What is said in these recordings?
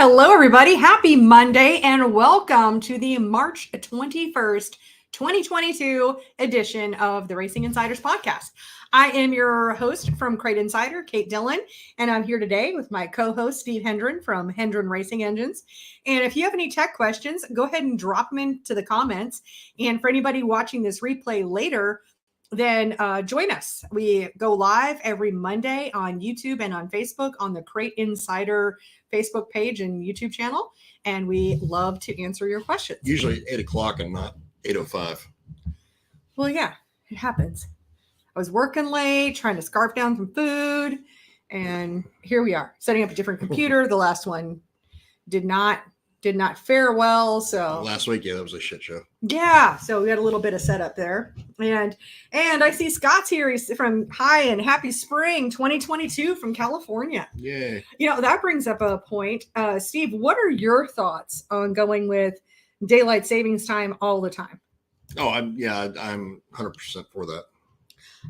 Hello, everybody. Happy Monday and welcome to the March 21st, 2022 edition of the Racing Insiders podcast. I am your host from Crate Insider, Kate Dillon, and I'm here today with my co-host, Steve Hendrin from Hendrin Racing Engines. And if you have any tech questions, go ahead and drop them into the comments. And for anybody watching this replay later, then join us. We go live every Monday on YouTube and on Facebook on the Crate Insider Facebook page and YouTube channel. And we love to answer your questions. Usually 8 o'clock and not 8:05. Well, yeah, it happens. I was working late, trying to scarf down some food. And here we are, setting up a different computer. The last one did not fare well. So last week, yeah, that was a shit show. Yeah, so we had a little bit of setup there, and I see Scott's here. He's from Hi and Happy Spring 2022 from California. Yay! You know, that brings up a point, Steve. What are your thoughts on going with daylight savings time all the time? Oh, I'm 100% for that.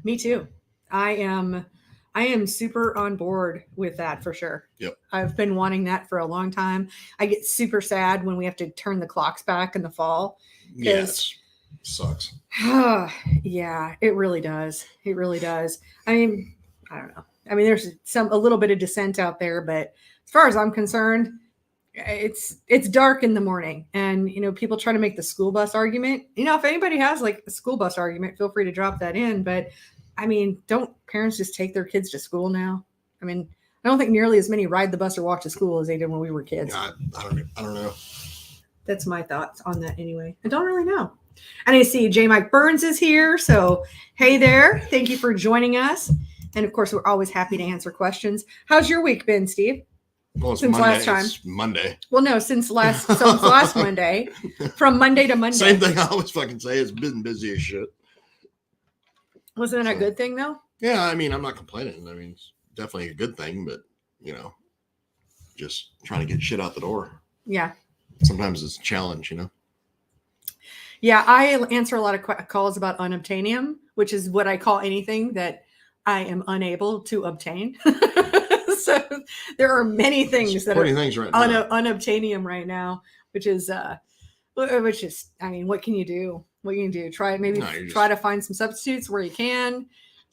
Me too. I am super on board with that for sure. Yep. I've been wanting that for a long time. I get super sad when we have to turn the clocks back in the fall. Yes. Sucks. Yeah, it really does. It really does. I mean, I don't know. I mean, there's a little bit of dissent out there, but as far as I'm concerned, it's dark in the morning. And, you know, people try to make the school bus argument. You know, if anybody has like a school bus argument, feel free to drop that in. But I mean, don't parents just take their kids to school now? I mean, I don't think nearly as many ride the bus or walk to school as they did when we were kids. I don't know. That's my thoughts on that anyway. I don't really know. And I see J. Mike Burns is here. So, hey there. Thank you for joining us. And of course, we're always happy to answer questions. How's your week been, Steve? Well, since Monday. last time. It's Monday. Well, no, since last Monday. From Monday to Monday. Same thing I always fucking say. It's been busy as shit. Wasn't that a good thing, though? Yeah, I mean, I'm not complaining. I mean, it's definitely a good thing, but, you know, just trying to get shit out the door. Yeah. Sometimes it's a challenge, you know? Yeah, I answer a lot of calls about unobtainium, which is what I call anything that I am unable to obtain. So there are many things that are unobtainium right now, which is, I mean, what can you do? What can you do? Try to find some substitutes where you can.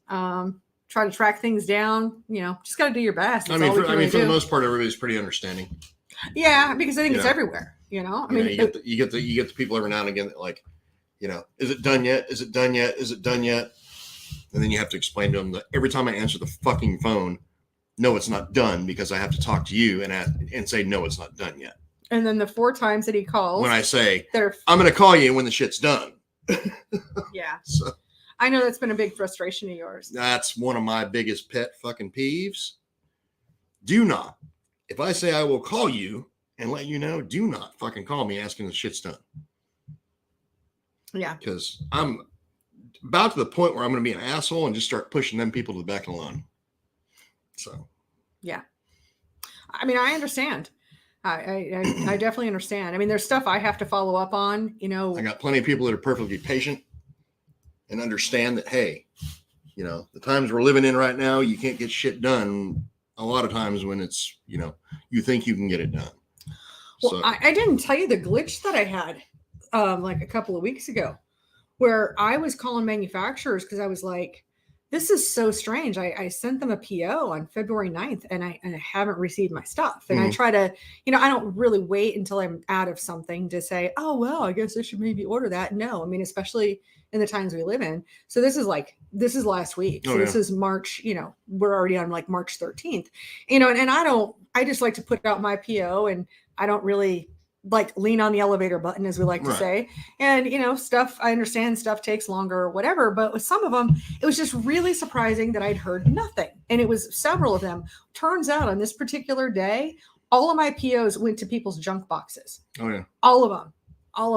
Try to track things down. You know, just got to do your best. That's for the most part, everybody's pretty understanding. Yeah, because I think it's everywhere. You know, I mean, you get the people every now and again that like, you know, is it done yet? Is it done yet? Is it done yet? And then you have to explain to them that every time I answer the fucking phone, no, it's not done because I have to talk to you and say no, it's not done yet. And then the 4 times that he calls, when I say I'm going to call you when the shit's done. Yeah. So I know that's been a big frustration of yours. That's one of my biggest pet fucking peeves. Do not, if I say I will call you and let you know, do not fucking call me asking the shit's done. Yeah. Because I'm about to the point where I'm going to be an asshole and just start pushing them people to the back of the line. So. Yeah. I mean, I understand. I definitely understand. I mean, there's stuff I have to follow up on, you know. I got plenty of people that are perfectly patient and understand that, hey, you know, the times we're living in right now, you can't get shit done a lot of times when it's, you know, you think you can get it done. Well, so. I didn't tell you the glitch that I had like a couple of weeks ago where I was calling manufacturers because I was like, this is so strange. I sent them a PO on February 9th and I haven't received my stuff. And I try to, you know, I don't really wait until I'm out of something to say, oh, well, I guess I should maybe order that. No, I mean, especially in the times we live in. So this is last week. So this is March, you know, we're already on like March 13th, you know, and I just like to put out my PO and I don't really like lean on the elevator button, as we like to say. And, you know, I understand stuff takes longer or whatever, but with some of them, it was just really surprising that I'd heard nothing. And it was several of them. Turns out on this particular day, all of my POs went to people's junk boxes. Oh, yeah. All of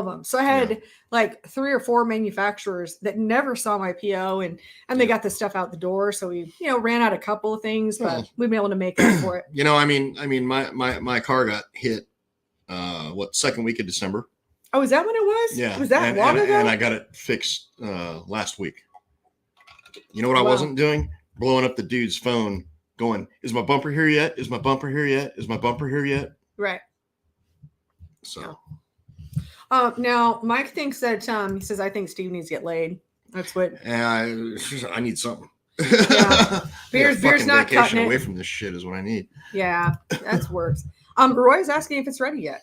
them. So I had like 3 or 4 manufacturers that never saw my PO and they got the stuff out the door. So we, you know, ran out a couple of things, but we've been able to make up for it. You know, I mean, my car got hit, second week of December. Oh, is that when it was? Yeah. Was that long ago? And I got it fixed last week. You know what I wasn't doing? Blowing up the dude's phone going, is my bumper here yet? Is my bumper here yet? Is my bumper here yet? Right. So now Mike thinks that he says, I think Steve needs to get laid. That's what. I need something. Yeah. Beer's not cutting away it. from this shit is what I need. Yeah, that's worse. Roy's asking if it's ready yet.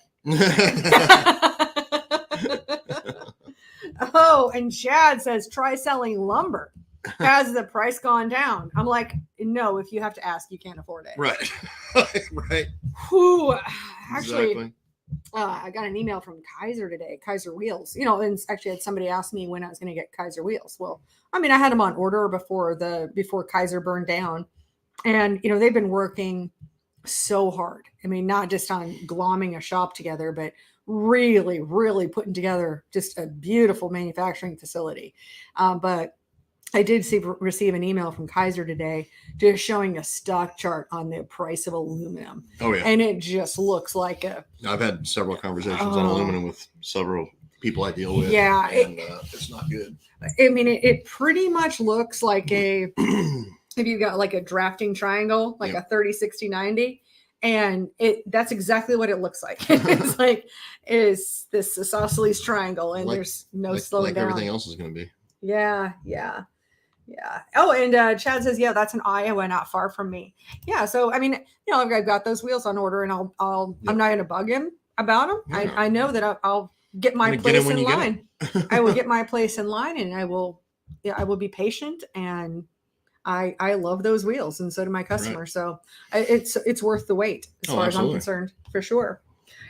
Oh, and Chad says try selling lumber. Has the price gone down? I'm like, no, if you have to ask, you can't afford it. Right. Right. Whew. Actually, Exactly. I got an email from Kaiser today, Kaiser Wheels. And actually had somebody ask me when I was going to get Kaiser Wheels. Well, I mean, I had them on order before Kaiser burned down. And, they've been working so hard. I mean, not just on glomming a shop together, but really, really putting together just a beautiful manufacturing facility. But I did receive an email from Kaiser today just showing a stock chart on the price of aluminum. Oh, yeah. And it just looks like I've had several conversations on aluminum with several people I deal with. Yeah. And it's not good. I mean, it pretty much looks like if you've got like a drafting triangle, like a 30, 60, 90. And that's exactly what it looks like. It's like is this isosceles triangle, and there's no slowing down. Everything else is going to be. Yeah. Oh, and Chad says, yeah, that's in Iowa, not far from me. Yeah. So, I mean, I've got those wheels on order, and I'm not going to bug him about them. Yeah. I know that I'll get my place in line. I will get my place in line, and I will be patient, and I love those wheels, and so do my customers. Right. So it's worth the wait as far as I'm concerned, for sure.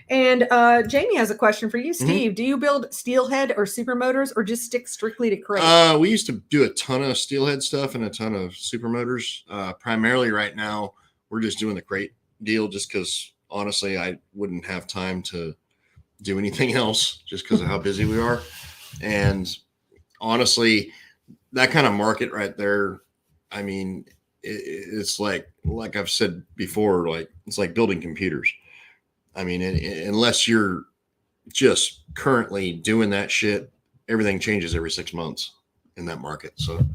And Jamie has a question for you, Steve. Mm-hmm. Do you build steelhead or supermotors, or just stick strictly to crate? We used to do a ton of steelhead stuff and a ton of supermotors. Primarily right now, we're just doing the crate deal just because, honestly, I wouldn't have time to do anything else just because of how busy we are. And honestly, that kind of market right there, I mean, it's like I've said before, it's like building computers. I mean, unless you're just currently doing that shit, everything changes every 6 months in that market. So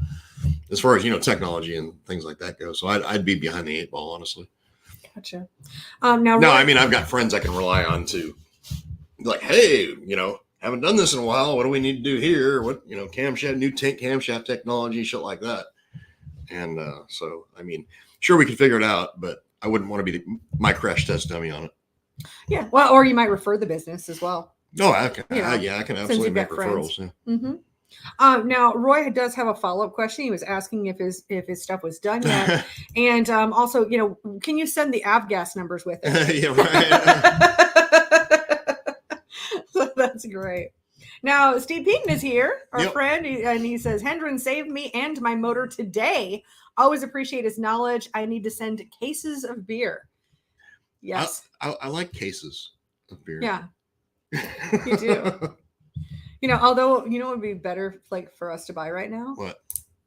as far as, technology and things like that go, so I'd be behind the 8 ball, honestly. Gotcha. I mean, I've got friends I can rely on to, like, hey, haven't done this in a while. What do we need to do here? What, camshaft, new tank camshaft technology, shit like that. And so, I mean, sure, we could figure it out, but I wouldn't want to be my crash test dummy on it. Yeah, well, or you might refer the business as well. Oh, I can absolutely make referrals. Yeah. Mm-hmm. Now, Roy does have a follow-up question. He was asking if his stuff was done yet, and also, can you send the avgas numbers with it? Yeah, right. So that's great. Now, Steve Peaton is here, our friend, and he says, Hendrin saved me and my motor today. Always appreciate his knowledge. I need to send cases of beer. Yes. I like cases of beer. Yeah, you do. Although, what would be better for us to buy right now? What?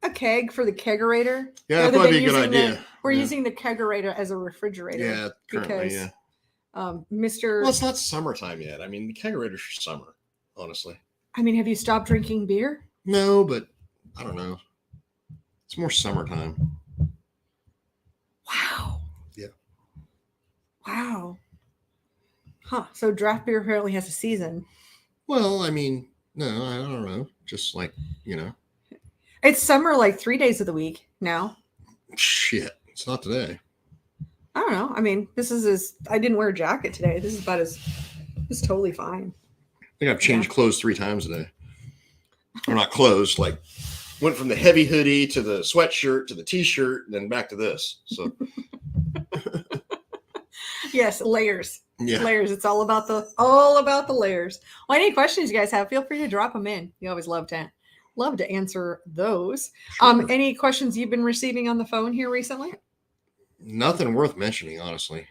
A keg for the kegerator. Yeah, that'd probably be a good idea. We're using the kegerator as a refrigerator. Yeah, currently, yeah. Well, it's not summertime yet. I mean, the kegerator's for summer, honestly. I mean, have you stopped drinking beer? No, but I don't know. It's more summertime. Wow. Yeah. Wow. Huh. So draft beer apparently has a season. Well, I mean, no, I don't know. Just It's summer 3 days of the week now. Shit. It's not today. I don't know. I mean, I didn't wear a jacket today. This is about it's totally fine. I think I've changed clothes 3 times today. Or not clothes, went from the heavy hoodie to the sweatshirt to the t-shirt and then back to this. So yes, layers. Yeah. Layers. It's all about the layers. Well, any questions you guys have, feel free to drop them in. We always love to answer those. Sure. Any questions you've been receiving on the phone here recently? Nothing worth mentioning, honestly.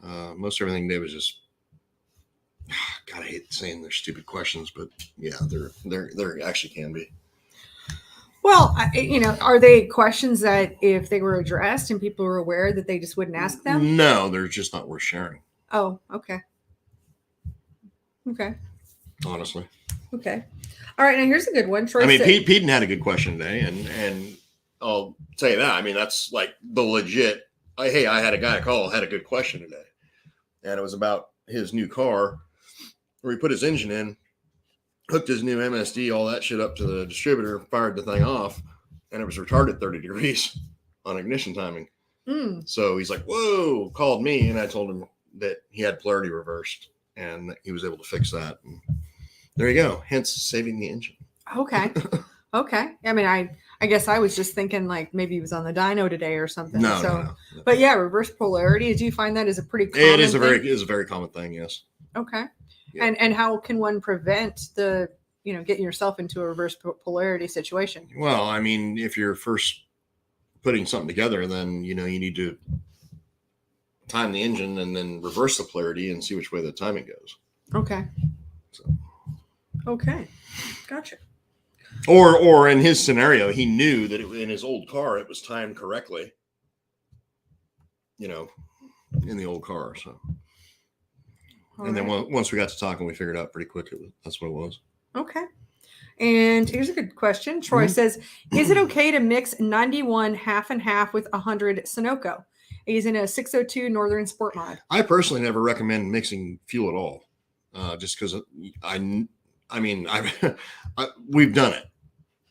Most everything today was just God, I hate saying they're stupid questions, but yeah, they're actually can be. Well, are they questions that if they were addressed and people were aware that they just wouldn't ask them? No, they're just not worth sharing. Oh, okay. Okay. Honestly. Okay. All right. Now here's a good one. Troy Peden had a good question today, and I'll tell you that. I mean, that's the legit. Hey, I had a guy call, had a good question today, and it was about his new car. where he put his engine in, hooked his new MSD, all that shit up to the distributor, fired the thing off, and it was retarded 30 degrees on ignition timing. So he's like, whoa, called me, and I told him that he had polarity reversed, and that he was able to fix that. And there you go. Hence saving the engine. Okay. Okay. I mean, I guess I was just thinking like maybe he was on the dyno today or something. No. But yeah, reverse polarity. Do you find that is a pretty common It is a thing? very common thing. Yes. Okay. Yeah. And how can one prevent the, getting yourself into a reverse polarity situation? Well, I mean, if you're first putting something together, then, you need to time the engine and then reverse the polarity and see which way the timing goes. Okay. So. Okay. Gotcha. Or in his scenario, he knew that in his old car, it was timed correctly, in the old car. So, then once we got to talking, we figured out pretty quick that's what it was. Okay. And here's a good question. Troy says, is it okay to mix 91 half and half with 100 Sunoco? He's in a 602 Northern Sport Mod. I personally never recommend mixing fuel at all, just because we've done it,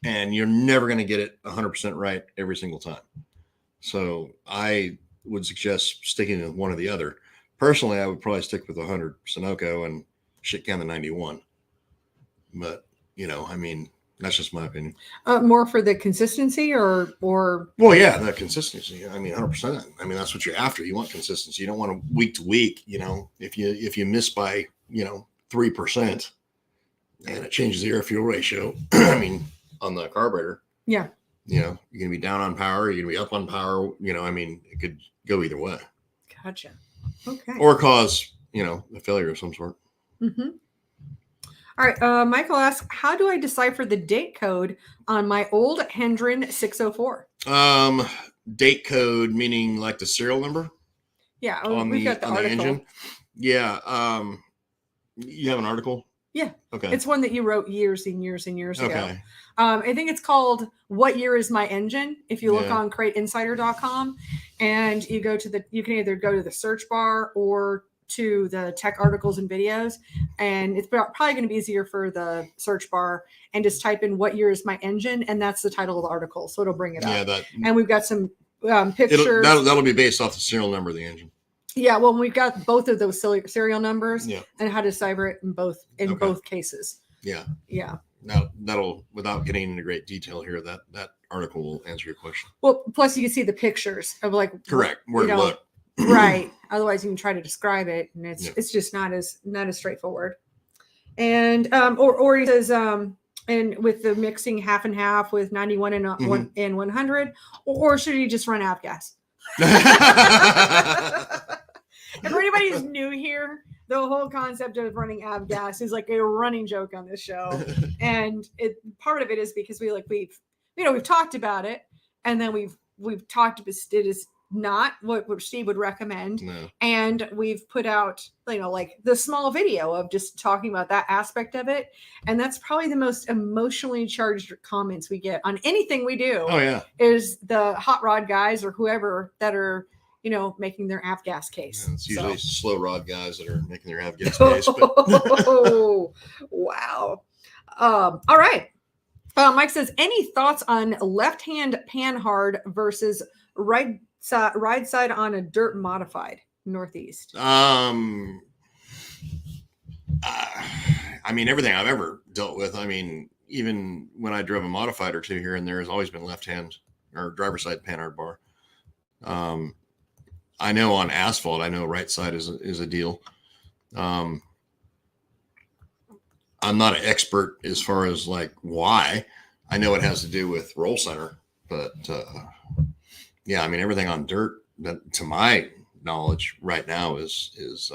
and you're never going to get it 100% right every single time. So I would suggest sticking with one or the other. Personally, I would probably stick with 100 Sunoco and shit can the 91. But, that's just my opinion. More for the consistency or well, yeah, the consistency. 100%. That's what you're after. You want consistency. You don't want to week to week, if you miss by, 3% and it changes the air fuel ratio, on the carburetor. Yeah. You're going to be down on power, you're going to be up on power, it could go either way. Gotcha. Okay. Or cause, a failure of some sort. Mm-hmm. All right. Michael asks, how do I decipher the date code on my old Hendrin 604? Date code meaning like the serial number? Yeah. We've got the article. Engine. Yeah. You have an article? Yeah. Okay. It's one that you wrote years and years and years ago. Okay. I think it's called What Year Is My Engine? If you look on CrateInsider.com and you can either go to the search bar or to the tech articles and videos, and it's probably going to be easier for the search bar and just type in What Year Is My Engine, and that's the title of the article, so it'll bring it up. And we've got some pictures. That'll be based off the serial number of the engine. Yeah, well, we've got both of those serial numbers and how to decipher it in both cases. Yeah. Yeah. Now that'll, without getting into great detail here, that article will answer your question. Well, plus you can see the pictures of correct where to look. Right. Otherwise, you can try to describe it, and it's just not as straightforward. And or he says and with the mixing half and half with 91 and 100, or should he just run avgas? And for anybody who's new here, the whole concept of running avgas is like a running joke on this show, and part of it is because we've talked about it, and then we've talked about it is not what Steve would recommend. No. And we've put out, like the small video of just talking about that aspect of it. And that's probably the most emotionally charged comments we get on anything we do. Oh yeah. Is the hot rod guys or whoever that are, making their avgas case. Yeah, it's usually slow rod guys that are making their avgas case. Oh, wow. All right. Mike says, any thoughts on left-hand panhard versus ride side on a dirt modified Northeast? Everything I've ever dealt with, even when I drove a modified or two here and there, has always been left hand or driver's side panhard bar. I know on asphalt, I know right side is a deal. I'm not an expert as far as why. I know it has to do with roll center, but everything on dirt, that to my knowledge right now is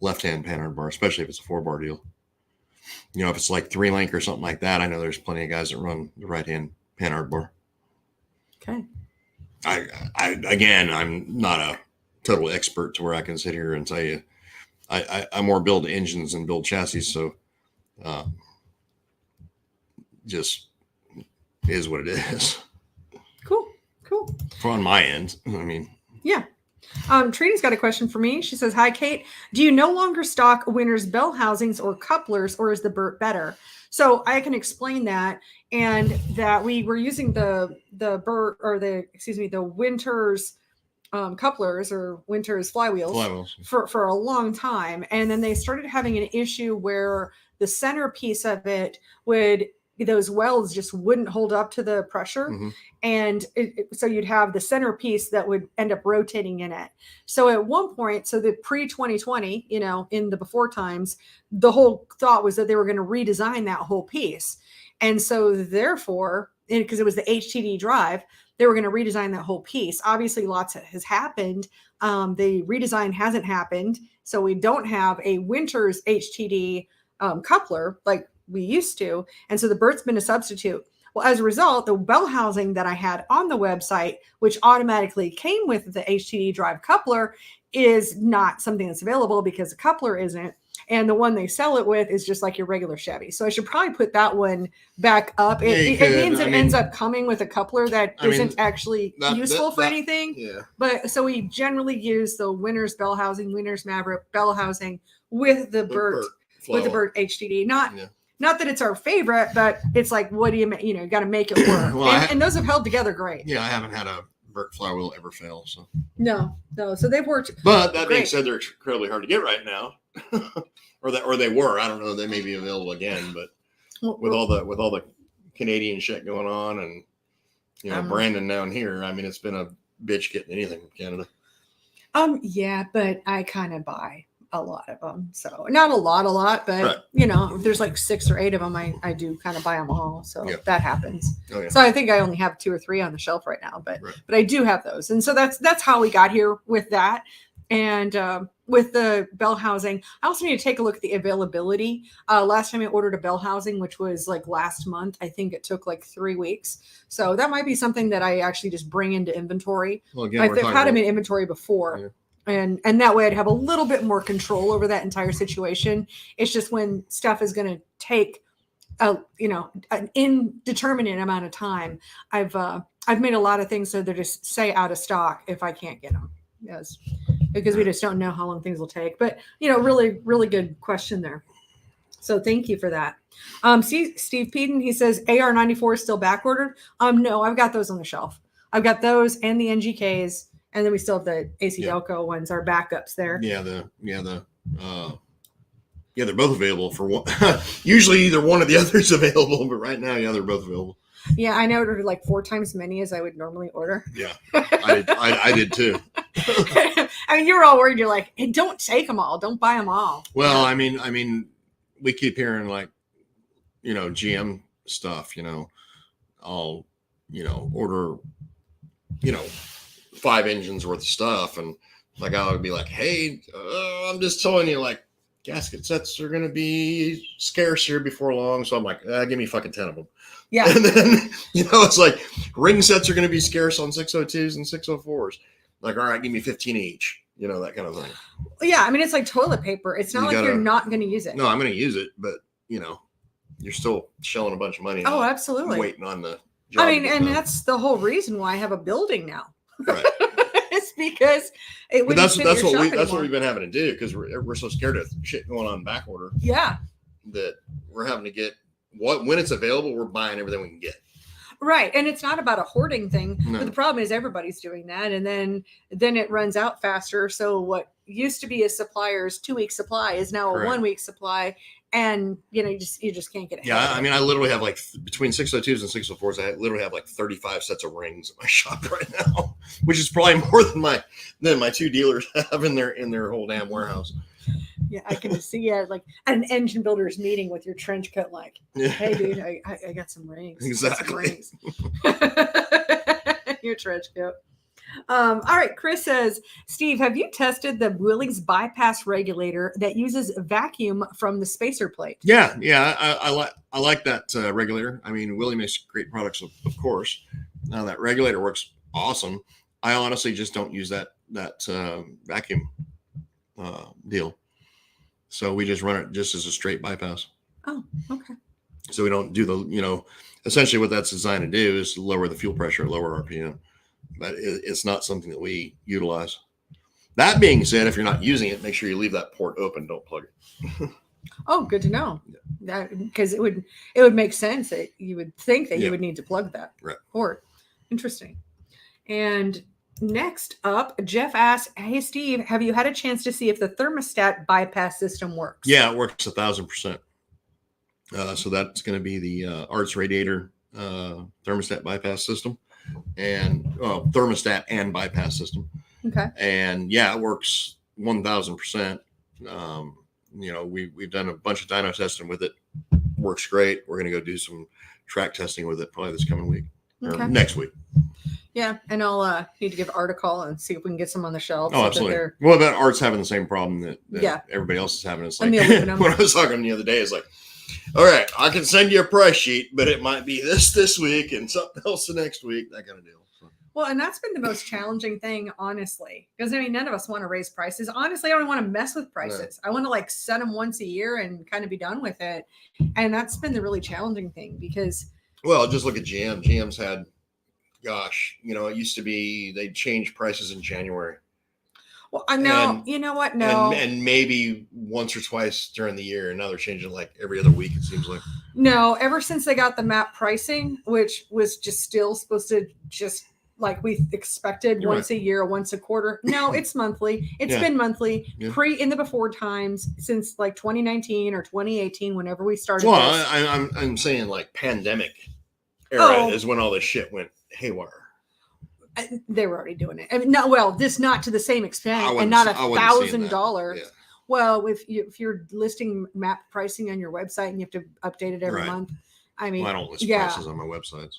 left-hand panhard bar, especially if it's a 4-bar deal. If it's like 3-link or something like that, I know there's plenty of guys that run the right-hand panhard bar. Okay. I'm not a total expert to where I can sit here and tell you. I more build engines than build chassis, so just is what it is. Cool. On my end, Yeah. Trina's got a question for me. She says, "Hi, Kate. Do you no longer stock Winter's bell housings or couplers, or is the Burt better?" So I can explain that, and that we were using the Burt, or the Winter's couplers, or Winter's flywheels, for a long time, and then they started having an issue where the centerpiece of it those welds just wouldn't hold up to the pressure. Mm-hmm. And so you'd have the centerpiece that would end up rotating in it. So at one point, so the pre-2020, in the before times, the whole thought was that they were going to redesign that whole piece. And so therefore, because it was the HTD drive, they were going to redesign that whole piece. Obviously, lots has happened. The redesign hasn't happened. So we don't have a Winter's HTD coupler like we used to. And so the Burt's been a substitute. Well, as a result, the bell housing that I had on the website, which automatically came with the HTD drive coupler, is not something that's available because the coupler isn't. And the one they sell it with is just like your regular Chevy. So I should probably put that one back up. It means it ends up coming with a coupler that isn't actually useful for anything. Yeah. But so we generally use the Winter's bell housing, Winter's Maverick bell housing with the Burt HTD. Not that it's our favorite, but it's like, what do you got to make it work. And those have held together great. Yeah, I haven't had a Burt flywheel ever fail. So no. So they've worked. But that being said, they're incredibly hard to get right now. or they were. I don't know. They may be available again, but with all the Canadian shit going on, and Brandon down here, I mean, it's been a bitch getting anything from Canada. Yeah, but I kind of buy a lot of them. So not a lot, but if there's like 6 or 8 of them, I do kind of buy them all. So that happens. Oh, yeah. So I think I only have 2 or 3 on the shelf right now, but I do have those. And so that's how we got here with that. And with the bell housing, I also need to take a look at the availability. Last time I ordered a bell housing, which was like last month, I think it took like 3 weeks. So that might be something that I actually just bring into inventory. Well, again, I've had them in inventory before. Yeah. And that way I'd have a little bit more control over that entire situation. It's just when stuff is going to take an indeterminate amount of time. I've made a lot of things so they're just say out of stock if I can't get them. Yes, because we just don't know how long things will take. But really, really good question there. So thank you for that. Steve Peden, he says AR94 is still back ordered. No, I've got those on the shelf. I've got those and the NGKs. And then we still have the AC Delco ones, our backups there. They're both available for one. Usually either one or the other is available, but right now, they're both available. Yeah, I ordered like 4 times as many as I would normally order. Yeah, I did too. I mean, you were all worried. You're like, hey, don't take them all. Don't buy them all. Well, I mean, we keep hearing like, GM stuff, I'll, order, 5 engines worth of stuff, and like I would be like, hey, I'm just telling you, like, gasket sets are going to be scarce here before long. So I'm like, give me fucking 10 of them. Yeah. And then, it's like ring sets are going to be scarce on 602s and 604s. Like, all right, give me 15 each, that kind of thing. Yeah. I mean, it's like toilet paper. It's not you're not going to use it. No, I'm going to use it, but you're still shelling a bunch of money. Oh, absolutely. Waiting on the job. I mean, and that's the whole reason why I have a building now. Right. It's because that's what we've been having to do, because we're so scared of shit going on back order. Yeah. That we're having to get when it's available, we're buying everything we can get. Right. And it's not about a hoarding thing. No. But the problem is everybody's doing that, and then it runs out faster. So what used to be a supplier's 2-week supply is now a 1-week supply. And you just can't get it. Yeah, I mean, I literally have like between 602s and 604s, I literally have like 35 sets of rings in my shop right now, which is probably more than my 2 dealers have in their whole damn warehouse. Yeah, I can see like an engine builder's meeting with your trench coat, like, hey, dude, I got some rings. Exactly. Your trench coat. All right, Chris says, Steve, have you tested the Willys bypass regulator that uses vacuum from the spacer plate? Yeah, I like that regulator. I mean, Willie makes great products, of course. Now that regulator works awesome. I honestly just don't use that vacuum deal. So we just run it just as a straight bypass. Oh, okay. So we don't do the, essentially what that's designed to do is lower the fuel pressure, lower RPM. But it's not something that we utilize. That being said, if you're not using it, make sure you leave that port open. Don't plug it. Oh, good to know. That because it would make sense that you would think that you would need to plug that port. Interesting. And next up, Jeff asks, "Hey Steve, have you had a chance to see if the thermostat bypass system works?" Yeah, it works 1,000%. So that's going to be the Arts Radiator thermostat bypass system, and thermostat and bypass system. Okay. And yeah, it works 1,000%. We've done a bunch of dyno testing with it. Works great. We're going to go do some track testing with it probably this coming week or next week. Yeah, and I'll need to give Art a call and see if we can get some on the shelf. Oh, absolutely. Well, that Art's having the same problem that everybody else is having. It's like when I was talking the other day, it's like, all right, I can send you a price sheet, but it might be this week and something else the next week, that kind of deal. So. Well, and that's been the most challenging thing, honestly, because none of us want to raise prices. Honestly, I don't want to mess with prices. I want to set them once a year and kind of be done with it. And that's been the really challenging thing because. Well, just look at GM. GM's had, gosh, it used to be they'd change prices in January. Well, I know, you know what? No. And maybe once or twice during the year. And now they're changing every other week, it seems like. No, ever since they got the map pricing, which was just still supposed to just like we expected once a year, once a quarter. No, it's monthly. It's been monthly in the before times since 2019 or 2018, whenever we started. Well, I'm saying pandemic era is when all this shit went haywire. They were already doing it. I mean, this not to the same extent, and not $1,000. Yeah. Well, if you're listing map pricing on your website and you have to update it every month, I mean, I don't list prices on my websites.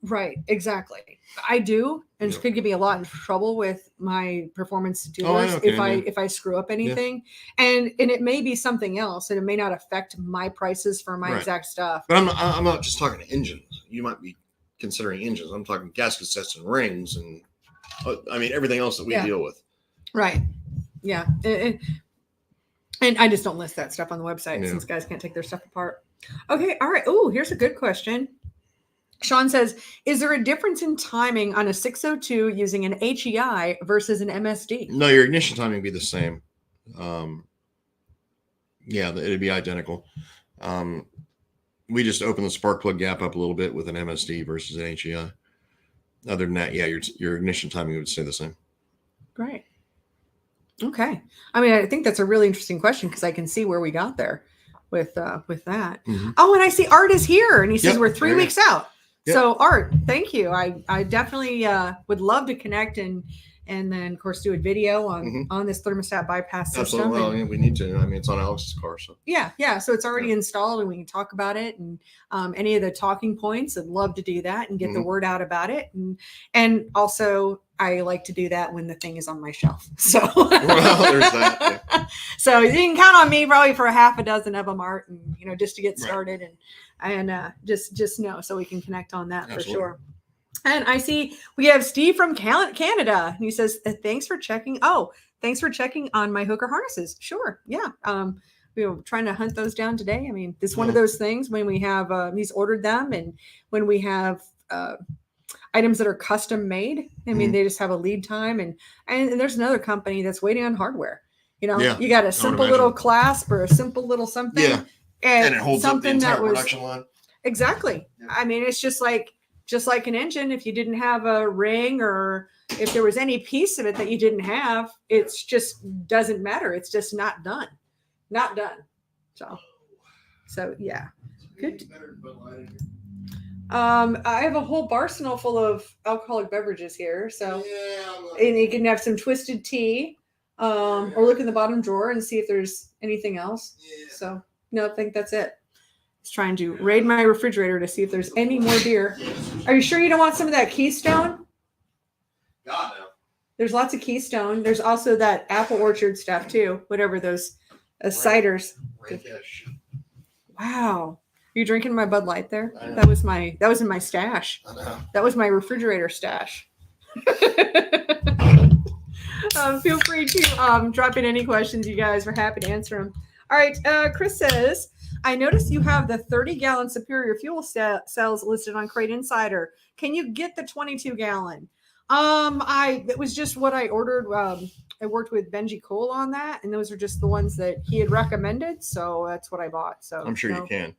Right, exactly. I do, and it could get me a lot in trouble with my performance dealers if I screw up anything. And it may be something else, and it may not affect my prices for my exact stuff. But I'm not just talking engines. You might be considering engines. I'm talking gasket sets and rings, and everything else that we deal with. Right. Yeah. And I just don't list that stuff on the website since guys can't take their stuff apart. Okay. All right. Oh, here's a good question. Sean says, is there a difference in timing on a 602 using an HEI versus an MSD? No, your ignition timing would be the same. It'd be identical. We just open the spark plug gap up a little bit with an MSD versus an HEI. Other than that, your ignition timing would stay the same. Great. Okay. I think that's a really interesting question because I can see where we got there with that. Mm-hmm. Oh, and I see Art is here, and he says we're 3 weeks out. Yep. So Art, thank you. I definitely would love to connect and then of course do a video on this thermostat bypass system. Absolutely. Well, we need to. It's on Alex's car, so yeah. So it's already installed, and we can talk about it and any of the talking points. I'd love to do that and get the word out about it. And also I like to do that when the thing is on my shelf. So there's that. Yeah. So you can count on me probably for a half a dozen of them, Art, and just to get started and just know so we can connect on that. Absolutely. For sure. And I see we have Steve from Canada. And he says, thanks for checking. Oh, thanks for checking on my hooker harnesses. Sure. Yeah. We were trying to hunt those down today. It's one of those things when we have, he's ordered them, and when we have items that are custom made, they just have a lead time. And there's another company that's waiting on hardware. You got a simple little clasp or a simple little something. Yeah. And it holds up the entire production line. Exactly. Yeah. It's just like an engine. If you didn't have a ring, or if there was any piece of it that you didn't have, it's just doesn't matter. It's just not done. So yeah. Good. I have a whole arsenal full of alcoholic beverages here. So, and you can have some twisted tea, or look in the bottom drawer and see if there's anything else. Yeah. So no, I think that's it. Just trying to raid my refrigerator to see if there's any more beer. Are you sure you don't want some of that Keystone? God, no. There's lots of Keystone. There's also that Apple Orchard stuff too. Whatever those ciders. Wow. Are you drinking my Bud Light there? That was in my stash. That was my refrigerator stash. Feel free to drop in any questions, you guys. We're happy to answer them. All right. Chris says, I noticed you have the 30-gallon Superior fuel cells listed on Crate Insider. Can you get the 22-gallon? It was just what I ordered. I worked with Benji Cole on that, and those are just the ones that he had recommended. So that's what I bought. So I'm sure you can.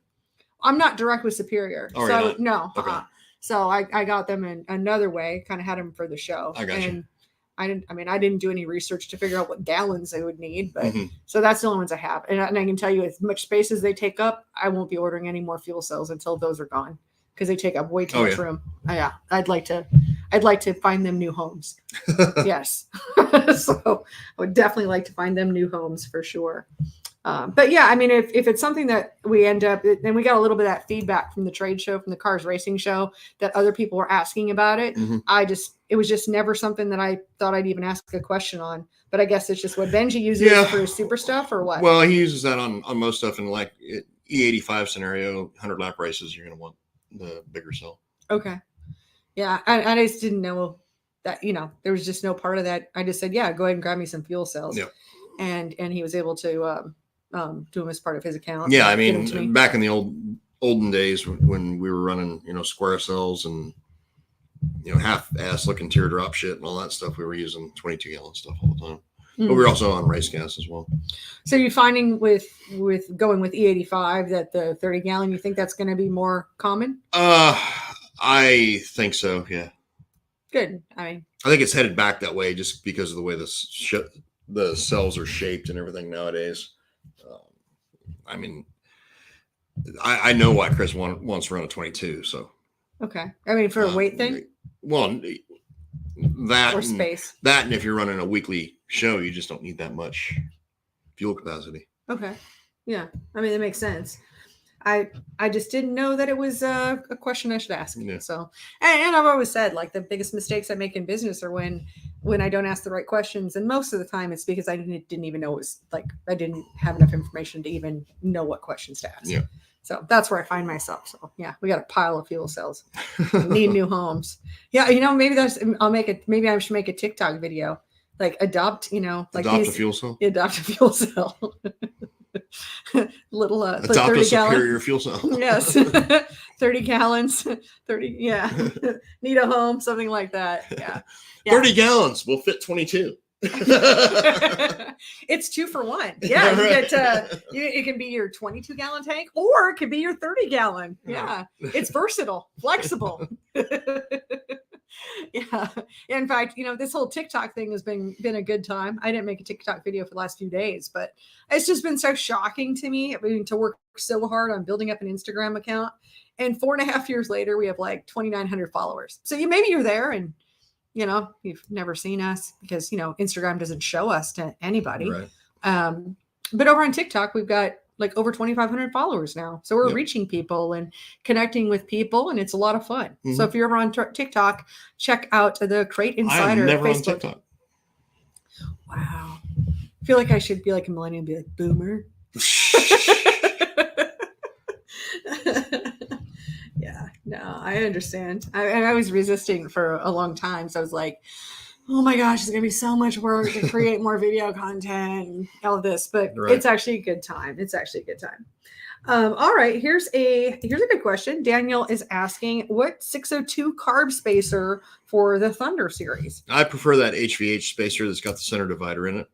I'm not direct with Superior. Oh, so you're not? No. Okay. So I got them in another way, kind of had them for the show. I got you. I didn't do any research to figure out what gallons they would need, but Mhm. so that's the only ones I have. And I can tell you, as much space as they take up, I won't be ordering any more fuel cells until those are gone, because they take up way too much room. Yeah, I'd like to find them new homes. Yes. So I would definitely like to find them new homes for sure. But yeah, I mean, if it's something that we end up, then we got a little bit of that feedback from the trade show, from the Cars Racing show, that other people were asking about it. Mhm. It was just never something that I thought I'd even ask a question on. But I guess it's just what Benji uses for his super stuff, or what? Well, he uses that on most stuff. In like E85 scenario, 100 lap races, you're going to want the bigger cell. Okay. Yeah. I just didn't know that, there was just no part of that. I just said, yeah, go ahead and grab me some fuel cells. Yep. And he was able to do them as part of his account. Yeah. I mean, back in the olden days when we were running, square cells and, half-ass looking teardrop shit and all that stuff, we were using 22-gallon stuff all the time. But we were also on race gas as well. So you're finding with going with E85 that the 30-gallon, you think that's going to be more common? I think so. Yeah. Good. I think it's headed back that way just because of the way the cells are shaped and everything nowadays. I know why Chris wants to run a 22. So. Okay. I mean, for a weight thing. Well, that or space. And if you're running a weekly show, you just don't need that much fuel capacity. Okay. Yeah. I mean, that makes sense. I just didn't know that it was a question I should ask. Yeah. So, and I've always said, like, the biggest mistakes I make in business are when I don't ask the right questions. And most of the time it's because I didn't even know it was, like, I didn't have enough information to even know what questions to ask. Yeah. So that's where I find myself. So yeah, we got a pile of fuel cells. Need new homes. Yeah. Maybe maybe I should make a TikTok video, like adopt a fuel cell. Adopt a fuel cell. Little adopt a superior fuel cell. Yes. 30 gallons. 30. Yeah. Need a home, something like that. Yeah. 30 gallons will fit 22. It's 2 for 1. Yeah, you get it can be your 22-gallon tank, or it could be your 30-gallon. Yeah, it's versatile, flexible. Yeah. In fact, this whole TikTok thing has been a good time. I didn't make a TikTok video for the last few days, but it's just been so shocking to me. I mean, to work so hard on building up an Instagram account, and 4.5 years later, we have like 2,900 followers. So maybe you're there and you've never seen us because, Instagram doesn't show us to anybody. Right. But over on TikTok, we've got like over 2,500 followers now. So we're reaching people and connecting with people, and it's a lot of fun. Mm-hmm. So if you're ever on TikTok, check out the Crate Insider. I'm never Facebook. on TikTok. Wow. I feel like I should be like a millennial and be like, boomer. Yeah, no, I understand. I was resisting for a long time. So I was like, oh my gosh, it's going to be so much work to create more video content and all of this. But It's actually a good time. All right, here's a good question. Daniel is asking, what 602 carb spacer for the Thunder series? I prefer that HVH spacer that's got the center divider in it.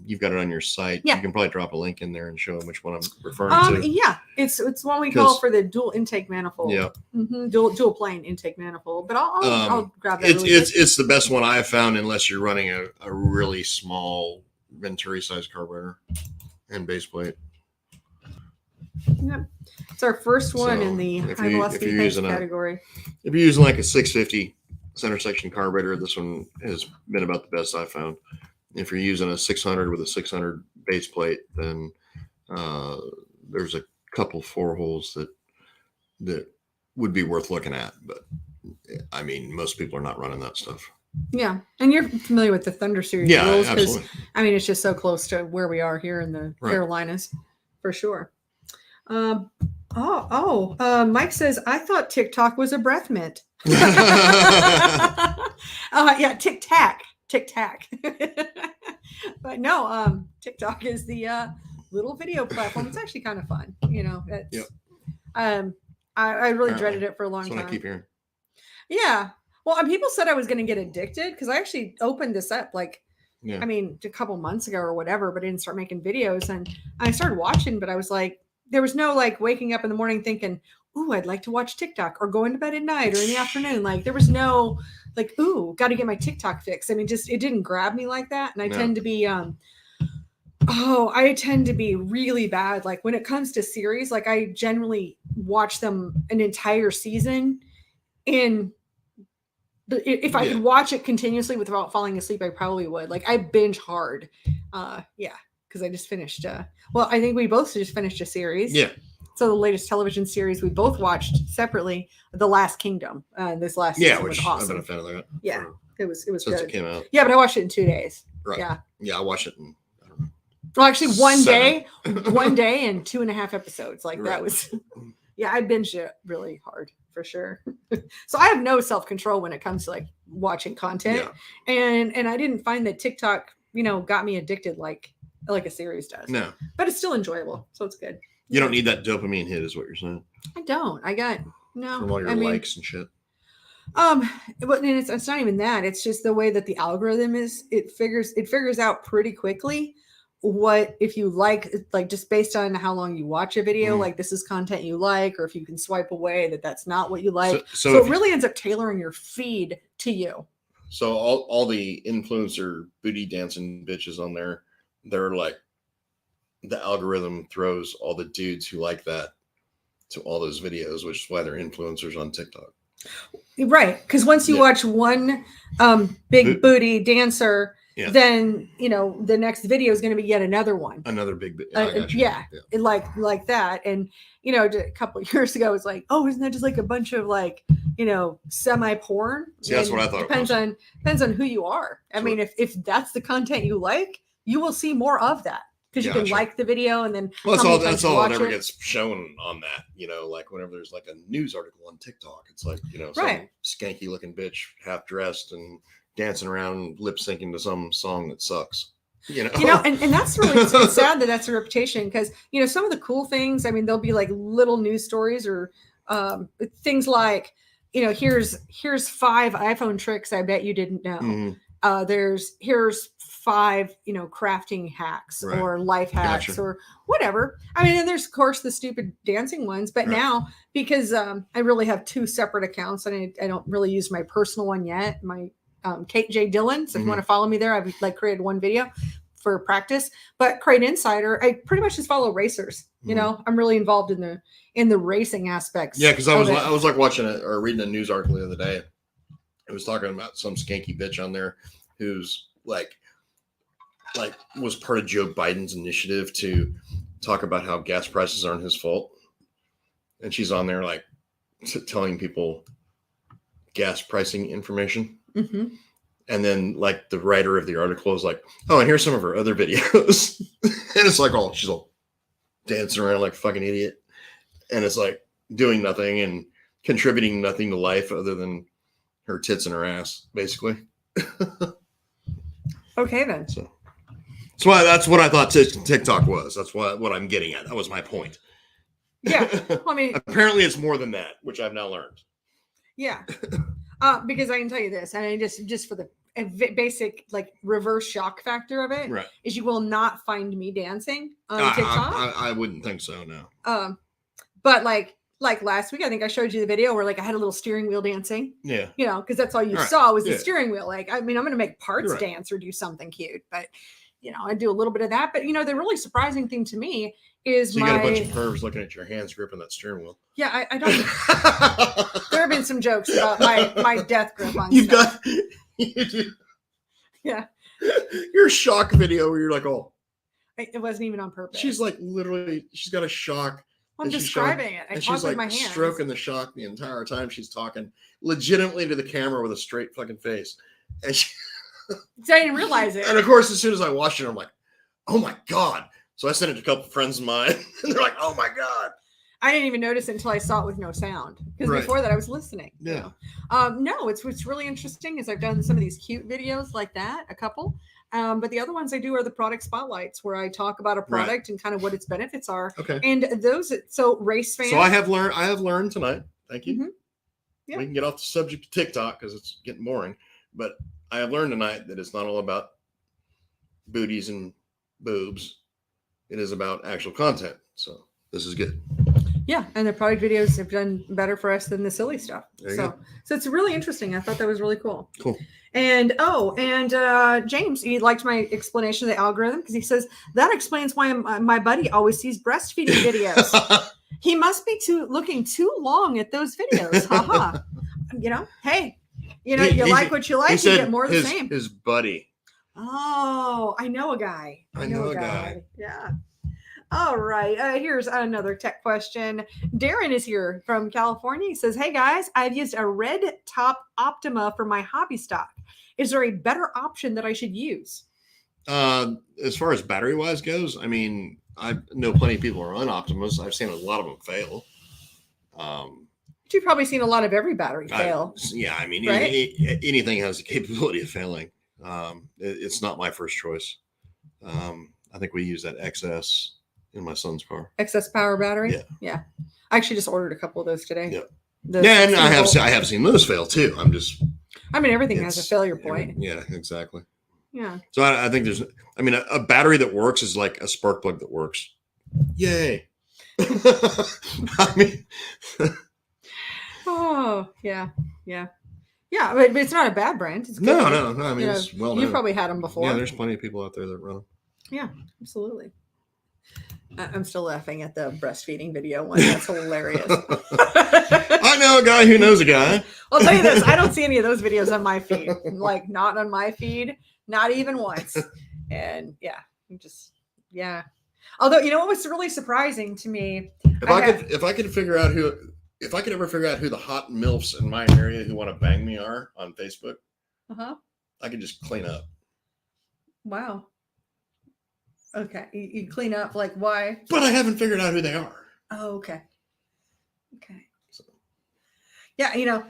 You've got it on your site. Yeah. You can probably drop a link in there and show them which one I'm referring to. Yeah, it's one we call for the dual intake manifold. Yeah, dual plane intake manifold. But I'll grab that. It's the best one I've found, unless you're running a really small Venturi size carburetor and base plate. Yep, it's our first one in the high velocity category. If you're using like a 650 center section carburetor, this one has been about the best I've found. If you're using a 600 with a 600 base plate, then there's a couple 4 holes that would be worth looking at. But I mean, most people are not running that stuff. Yeah, and you're familiar with the Thunder series rules, because I mean, it's just so close to where we are here in the Carolinas, for sure. Mike says, I thought TikTok was a breath mint. Yeah, Tic Tac. But no, TikTok is the little video platform. It's actually kind of fun. I really dreaded it for a long time. That's what I keep hearing. Yeah. Well, and people said I was going to get addicted, because I actually opened this up like Yeah. I mean, a couple months ago or whatever, but I didn't start making videos. And I started watching, but I was like, there was no like waking up in the morning thinking, ooh, I'd like to watch TikTok or going to bed at night or in the afternoon. Like there was no like, ooh, got to get my TikTok fix. I mean, just it didn't grab me like that. And I tend to be I tend to be really bad. Like when it comes to series, like I generally watch them an entire season. And if I could watch it continuously without falling asleep, I probably would. Like I binge hard. Because I just finished. I think we both just finished a series. Yeah. So the latest television series we both watched separately, The Last Kingdom. This last season was awesome. I've been a fan of that. Yeah, it was since good. It came out. Yeah, but I watched it in 2 days. Right. Yeah, I watched it in, I don't know. Well, actually, one 7. day and 2.5 episodes. Like that was. Yeah, I binged it really hard for sure. So I have no self-control when it comes to like watching content, and I didn't find that TikTok, got me addicted like a series does. No, but it's still enjoyable, so it's good. You don't need that dopamine hit, is what you're saying. I don't. I got no. From all your likes and shit. But it's not even that. It's just the way that the algorithm is. It figures out pretty quickly what if you like just based on how long you watch a video, like this is content you like, or if you can swipe away that's not what you like. So it really ends up tailoring your feed to you. So all the influencer booty dancing bitches on there, they're like, the algorithm throws all the dudes who like that to all those videos, which is why they're influencers on TikTok. Right. Because once you watch one big booty dancer, then the next video is going to be yet another one. Another big like that. And a couple of years ago, it was like, oh, isn't that just like a bunch of like semi-porn? See, that's what I thought. Depends on who you are. I mean, if that's the content you like, you will see more of that. Because you can like the video and then that's all that ever gets shown on that, like whenever there's like a news article on TikTok, it's like, some skanky looking bitch half dressed and dancing around lip syncing to some song that sucks. And that's really it's sad that's a reputation because some of the cool things, I mean, there'll be like little news stories or things like, here's 5 iPhone tricks I bet you didn't know. Mm-hmm. Here's 5 crafting hacks or life hacks or whatever. I mean, and there's of course the stupid dancing ones, but now because I really have 2 separate accounts and I don't really use my personal one yet, my Kate J. Dillon. So if you want to follow me there, I've like created one video for practice, but CrateInsider, I pretty much just follow racers. I'm really involved in the racing aspects. Yeah. Cause I was like watching it or reading a news article the other day. It was talking about some skanky bitch on there who's like was part of Joe Biden's initiative to talk about how gas prices aren't his fault. And she's on there like telling people gas pricing information. Mm-hmm. And then like the writer of the article is like, oh, and here's some of her other videos. And it's like, oh, she's all dancing around like a fucking idiot. And it's like doing nothing and contributing nothing to life other than her tits and her ass, basically. Okay, then. So that's what I thought TikTok was. That's what I'm getting at. That was my point. Yeah. I mean, apparently it's more than that, which I've now learned. Yeah. Because I can tell you this, and just for the basic like reverse shock factor of it, is you will not find me dancing on TikTok. I wouldn't think so, no. But like last week, I think I showed you the video where like I had a little steering wheel dancing. Yeah. Because that's all you saw was the steering wheel. Like, I mean, I'm going to make parts dance or do something cute, but I do a little bit of that. But the really surprising thing to me is you got a bunch of pervs looking at your hands gripping that steering wheel. Yeah, I don't. There have been some jokes about my death grip on you stuff. You do. Yeah. Your shock video where you're like, oh. It wasn't even on purpose. She's like literally, she's got a shock. I'm describing it. I talk with my hands. She's stroking the shock the entire time she's talking legitimately to the camera with a straight fucking face. And so I didn't realize it. And of course, as soon as I watched it, I'm like, oh my God. So I sent it to a couple of friends of mine and they're like, oh my God. I didn't even notice it until I saw it with no sound. Because before that I was listening. Yeah. No, what's really interesting is I've done some of these cute videos like that, a couple. But the other ones I do are the product spotlights where I talk about a product and kind of what its benefits are. Okay. And those, so race fans. So I have learned tonight. Thank you. Mm-hmm. Yeah. We can get off the subject of TikTok because it's getting boring. But I have learned tonight that it's not all about booties and boobs. It is about actual content. So this is good. Yeah, and the product videos have done better for us than the silly stuff. There you So, go. so it's really interesting. I thought that was really cool. Cool. And James, he liked my explanation of the algorithm because he says that explains why my buddy always sees breastfeeding videos. He must be looking too long at those videos. Haha. Hey, you like what you like, you get more of the same. His buddy. Oh, I know a guy. I know a guy. Yeah. All right. Here's another tech question. Darren is here from California. He says, hey guys, I've used a red top Optima for my hobby stock. Is there a better option that I should use? As far as battery wise goes, I mean, I know plenty of people who are on Optimus. I've seen a lot of them fail. You've probably seen a lot of every battery fail. I mean, right? Anything has the capability of failing. It's not my first choice. I think we use that XS in my son's car. XS power battery? Yeah. I actually just ordered a couple of those today. Yeah. And I have seen those fail too. Everything has a failure point. Yeah, exactly. Yeah. So I think a battery that works is like a spark plug that works. Yay. Oh, yeah. But it's not a bad brand. It's good. No. I mean, it's well known. You've probably had them before. Yeah, there's plenty of people out there that run them. Yeah, absolutely. I'm still laughing at the breastfeeding video one. That's hilarious. I know a guy who knows a guy. I'll tell you this. I don't see any of those videos on my feed. Like, not on my feed. Not even once. And yeah. Although, what was really surprising to me? If I could ever figure out who the hot MILFs in my area who want to bang me are on Facebook, I could just clean up. Wow. Okay. You clean up, like, why? But I haven't figured out who they are. Oh, okay. So. Yeah,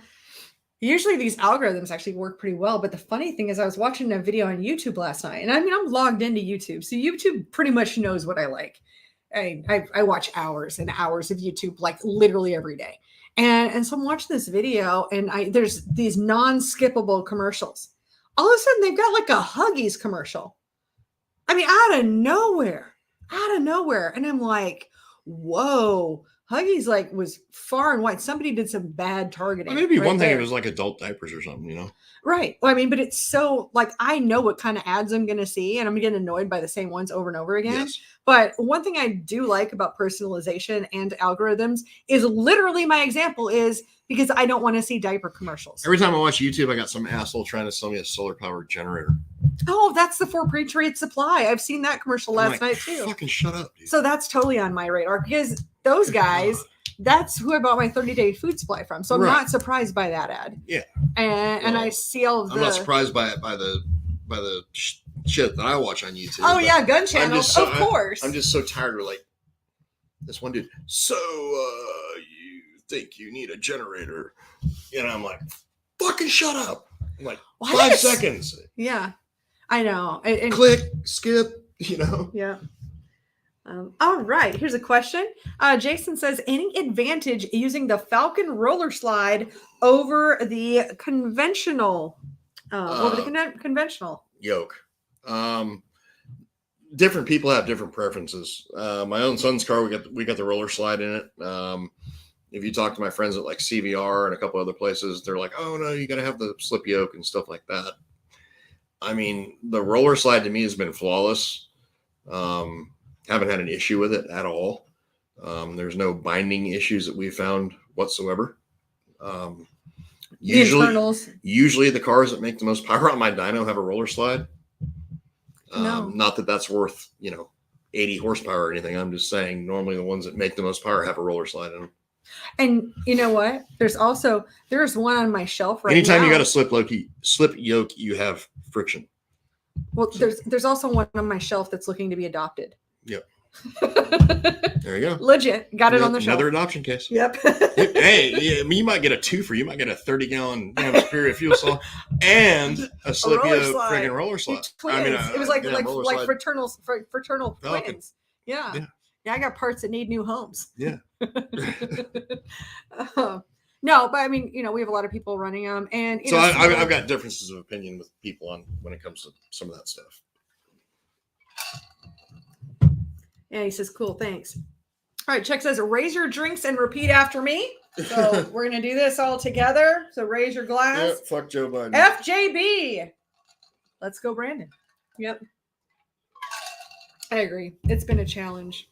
usually these algorithms actually work pretty well. But the funny thing is I was watching a video on YouTube last night. And I'm logged into YouTube. So YouTube pretty much knows what I like. I watch hours and hours of YouTube, like literally every day. And so I'm watching this video and there's these non-skippable commercials. All of a sudden they've got like a Huggies commercial. Out of nowhere. And I'm like, whoa, Huggies was far and wide. Somebody did some bad targeting. Maybe one thing, it was like adult diapers or something, Right. Well, but it's so I know what kind of ads I'm going to see and I'm getting annoyed by the same ones over and over again. Yes. But one thing I do like about personalization and algorithms is literally my example is because I don't want to see diaper commercials. Every time I watch YouTube, I got some asshole trying to sell me a solar powered generator. Oh, that's the for pre-treated supply. I've seen that commercial last night too. Fucking shut up, dude. So that's totally on my radar because those guys, that's who I bought my 30-day food supply from. So I'm not surprised by that ad. Yeah. And I see all of the... I'm not surprised by it by the shit that I watch on YouTube. Oh yeah, gun channels, of course. I'm just so tired of this one dude. So you think you need a generator? And I'm like, fucking shut up. I'm like, 5 seconds. Yeah. I know. And click, skip, Yeah. All right. Here's a question. Jason says, any advantage using the Falcon roller slide over the conventional conventional yoke? Different people have different preferences. My own son's car, we got the roller slide in it. If you talk to my friends at CVR and a couple other places, they're like, oh no, you got to have the slip yoke and stuff like that. The roller slide to me has been flawless. Haven't had an issue with it at all. There's no binding issues that we found whatsoever. Usually the cars that make the most power on my dyno have a roller slide. Not that that's worth, 80 horsepower or anything. I'm just saying normally the ones that make the most power have a roller slide in them. And you know what? There's one on my shelf right now. Anytime you got a slip yoke, you have friction. Well, there's also one on my shelf that's looking to be adopted. Yep. There you go. Legit. Got it on the shelf. Another adoption case. Yep. Hey, you might get a twofer. You might get a 30-gallon Superior fuel cell and a slip yoke friggin' roller slide. It was like fraternal twins. Yeah. Yeah, I got parts that need new homes. Yeah. No, but we have a lot of people running them, and so I've got differences of opinion with people on when it comes to some of that stuff. And he says, cool, thanks. All right, Chuck says, raise your drinks and repeat after me. So we're going to do this all together. So raise your glass. Yeah, fuck Joe Biden. FJB. Let's go, Brandon. Yep. I agree. It's been a challenge.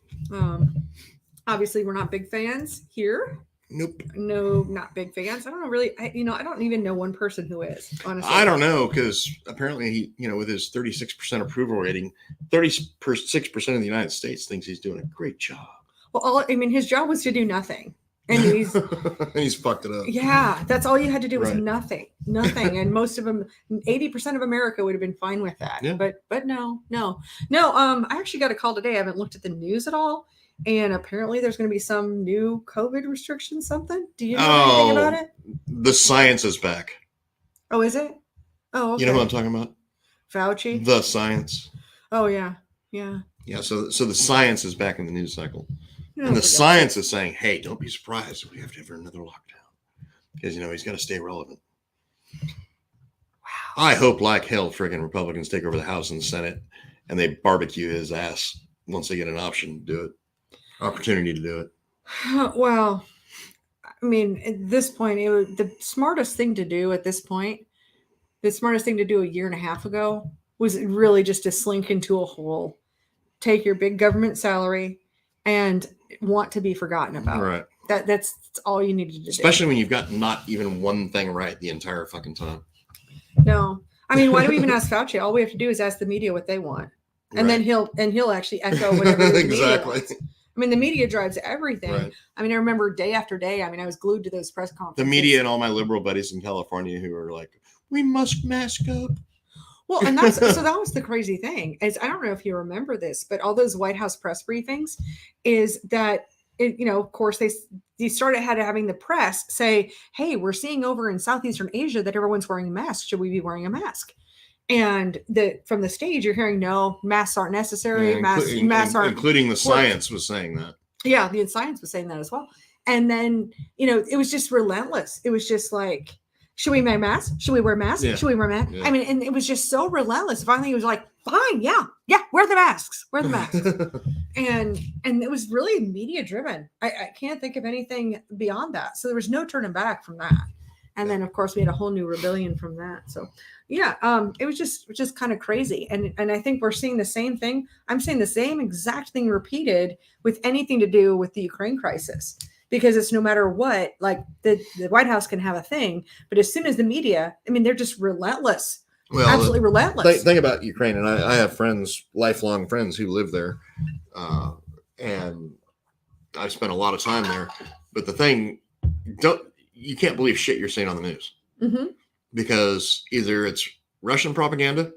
Obviously, we're not big fans here. Nope. No, not big fans. I don't know really. I don't even know one person who is, honestly. I don't know, because apparently he, with his 36% approval rating, 36% of the United States thinks he's doing a great job. Well, his job was to do nothing. And he's fucked it up. Yeah, that's all you had to do was Right. nothing. And most of them, 80% of America would have been fine with that. Yeah. But no. I actually got a call today. I haven't looked at the news at all. And apparently there's going to be some new COVID restriction, something. Do you know anything about it? The science is back. Oh, is it? Oh, okay. You know what I'm talking about? Fauci? The science. Oh, yeah. Yeah, so the science is back in the news cycle. Oh, And the science is saying, hey, don't be surprised if we have to have another lockdown. Because, he's got to stay relevant. Wow. I hope like hell friggin' Republicans take over the House and the Senate and they barbecue his ass once they get an opportunity to do it. Well, at this point, the smartest thing to do at this point, the smartest thing to do a year and a half ago was really just to slink into a hole, take your big government salary, and want to be forgotten about. Right. That's all you needed to do. Especially when you've got not even one thing right the entire fucking time. No. Why do we even ask Fauci? All we have to do is ask the media what they want. And then he'll actually echo whatever the exactly. media wants. The media drives everything. Right. I remember day after day, I was glued to those press conferences. The media and all my liberal buddies in California who are like, we must mask up. Well, and that was the crazy thing is, I don't know if you remember this, but all those White House press briefings is that, of course, they started having the press say, hey, we're seeing over in Southeastern Asia that everyone's wearing a mask. Should we be wearing a mask? And from the stage, you're hearing, no, masks aren't necessary. Yeah, masks aren't. Including the science was saying that. Yeah, the science was saying that as well. And then, it was just relentless. It was just like, should we wear masks? Should we wear masks? Yeah. Should we wear masks? Yeah. And it was just so relentless. Finally, it was like, fine, yeah, wear the masks. Wear the masks. and it was really media driven. I can't think of anything beyond that. So there was no turning back from that. And then, of course, we had a whole new rebellion from that. So, yeah, it was just kind of crazy. And I think we're seeing the same thing. I'm seeing the same exact thing repeated with anything to do with the Ukraine crisis. Because it's no matter what, like the White House can have a thing. But as soon as the media, they're just relentless. Well, absolutely relentless. Think about Ukraine. And I have friends, lifelong friends who live there. And I've spent a lot of time there. But the thing, you can't believe shit you're seeing on the news. Mm-hmm. Because either it's Russian propaganda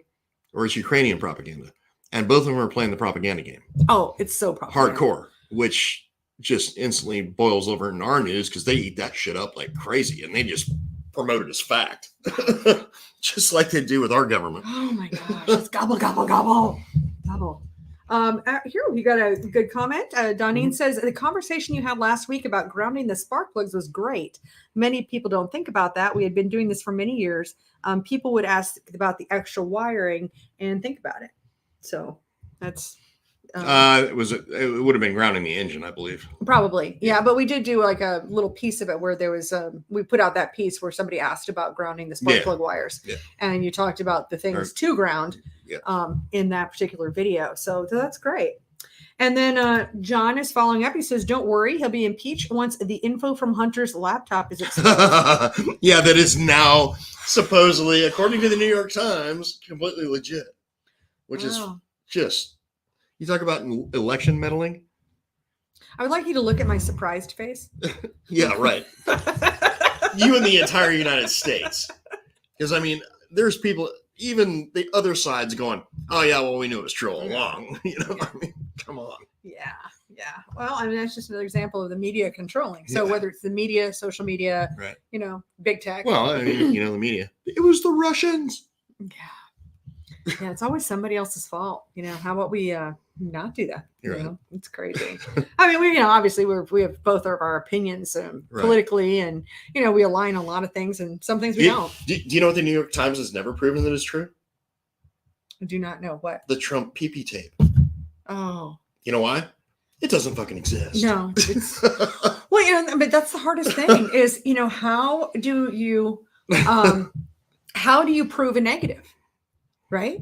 or it's Ukrainian propaganda. And both of them are playing the propaganda game. Oh, it's so hardcore, which just instantly boils over in our news because they eat that shit up like crazy and they just promote it as fact. Just like they do with our government. Oh my gosh. It's gobble, gobble, gobble. Gobble. Here we got a good comment. Donine says the conversation you had last week about grounding the spark plugs was great. Many people don't think about that. We had been doing this for many years. People would ask about the extra wiring and think about it. So that's it would have been grounding the engine, I believe. Probably. Yeah. But we did do like a little piece of it where there was we put out that piece where somebody asked about grounding the spark plug wires. Yeah. And you talked about the things to ground in that particular video. So that's great. And then John is following up. He says, don't worry, he'll be impeached once the info from Hunter's laptop is exposed. Yeah, that is now supposedly, according to the New York Times, completely legit. Which is just, you talk about election meddling. I would like you to look at my surprised face. Yeah, right. You and the entire United States. Because, there's people, even the other side's going, oh, yeah, well, we knew it was true all along. Come on. Yeah. Well, that's just another example of the media controlling. So whether it's the media, social media, big tech. Well, the media. It was the Russians. Yeah, it's always somebody else's fault. How about we not do that? It's crazy. We obviously we have both of our opinions politically, and we align on a lot of things, and some things we don't. Do you know what the New York Times has never proven that is true? I do not know what. The Trump pee-pee tape. Oh. You know why? It doesn't fucking exist. No, it's well, but that's the hardest thing is, how do you prove a negative, right?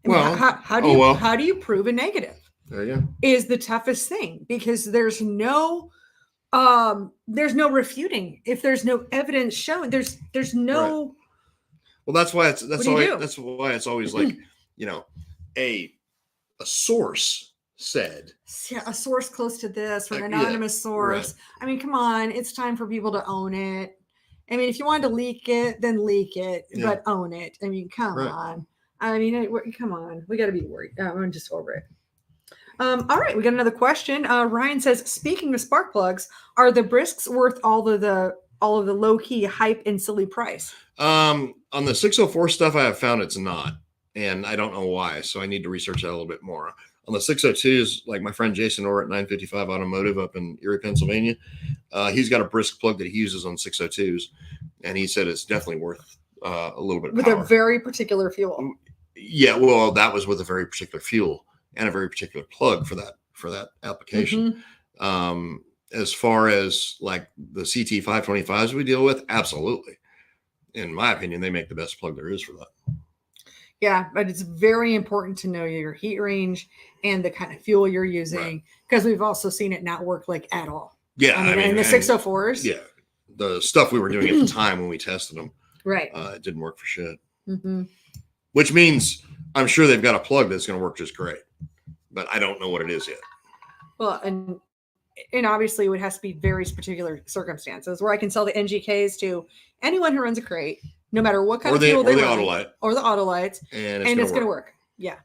I mean, Well, how do you prove a negative? There you go. Is the toughest thing because there's no refuting. If there's no evidence showing, there's no. Right. Well, that's why it's always like, a source said. Yeah, a source close to this or an anonymous source. Right. I mean, come on, it's time for people to own it. I mean, if you wanted to leak it, then leak it, but own it. I mean, come on. I mean, come on. We got to be worried. I'm just over it. All right, we got another question. Ryan says, speaking of spark plugs, are the Brisks worth all of the low key hype and silly price? On the 604 stuff, I have found it's not, and I don't know why. So I need to research that a little bit more. On the 602s, like my friend Jason Orr at 955 Automotive up in Erie, Pennsylvania, he's got a Brisk plug that he uses on 602s, and he said it's definitely worth a little bit of with power. A very particular fuel. Yeah, well, that was with a very particular fuel and a very particular plug for that application. Mm-hmm. As far as like the CT 525s we deal with, absolutely. In my opinion, they make the best plug there is for that. Yeah, but it's very important to know your heat range and the kind of fuel you're using because we've also seen it not work like at all. Yeah, I mean the 604s. Yeah, the stuff we were doing at the time when we tested them, it didn't work for shit. Mm-hmm. Which means I'm sure they've got a plug that's going to work just great, but I don't know what it is yet. Well, and obviously it has to be very particular circumstances where I can sell the NGKs to anyone who runs a crate, no matter what kind of fuel they run, or the Autolites, and it's going to work. Yeah.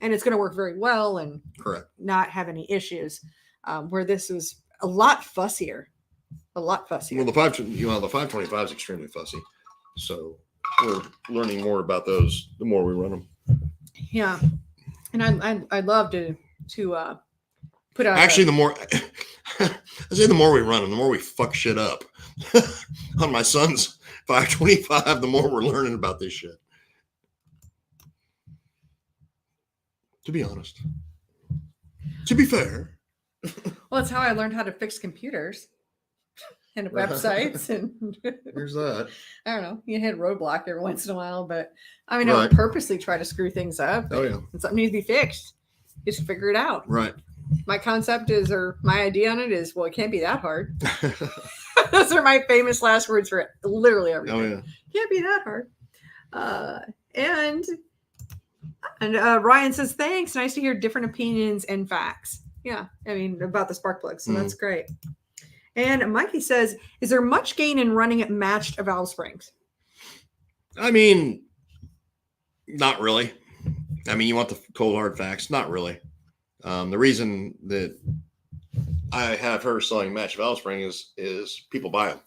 And it's going to work very well and not have any issues. Where this was a lot fussier. Well, the 525 is extremely fussy. So we're learning more about those the more we run them. Yeah. And I'd love to put out. Actually, the more we run them, the more we fuck shit up. On my son's 525, the more we're learning about this shit. To be honest. To be fair. Well, it's how I learned how to fix computers and websites. And here's that. I don't know. You hit a roadblock every once in a while, but I mean, I don't purposely try to screw things up. Oh, yeah. When something needs to be fixed, just figure it out. Right. My concept is, or my idea on it is, well, it can't be that hard. Those are my famous last words for literally everything. Oh, yeah. Can't be that hard. And Ryan says, thanks. Nice to hear different opinions and facts. Yeah. I mean, about the spark plug. So that's great. And Mikey says, is there much gain in running at matched valve springs? I mean, not really. I mean, you want the cold hard facts? Not really. The reason that I have her selling matched valve spring is people buy them.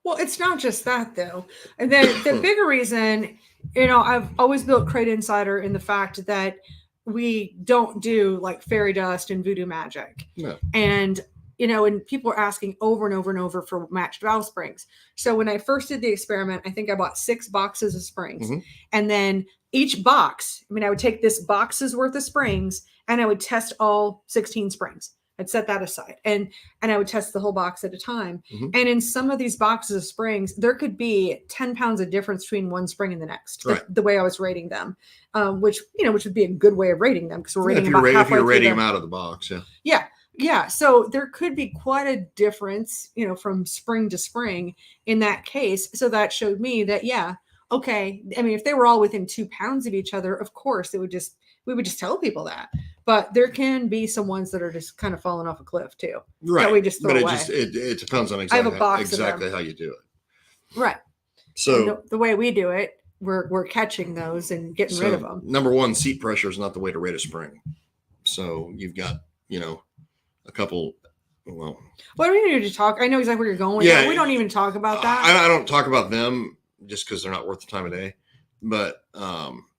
Well, it's not just that though. And then the bigger reason, I've always built Crate Insider in the fact that we don't do like fairy dust and voodoo magic. No. And and people are asking over and over and over for matched valve springs. So when I first did the experiment, I think I bought 6 boxes of springs. Mm-hmm. And then each box, I would take this box's worth of springs and I would test all 16 springs. I'd set that aside and I would test the whole box at a time. Mm-hmm. And in some of these boxes of springs, there could be 10 pounds of difference between one spring and the next, the way I was rating them, which would be a good way of rating them because we're rating about halfway through. If you're rating them out of the box. Yeah. Yeah. Yeah. So there could be quite a difference, from spring to spring in that case. So that showed me that, okay. I mean, if they were all within 2 pounds of each other, of course we would just tell people that, but there can be some ones that are just kind of falling off a cliff too. Right. That we just throw away. It depends on exactly how you do it. Right. So the way we do it, we're catching those and getting rid of them. Number one, seat pressure is not the way to rate a spring. So you've got, a couple. Well, what do we need to talk? I know exactly where you're going. Yeah, we don't even talk about that. I don't talk about them just because they're not worth the time of day. But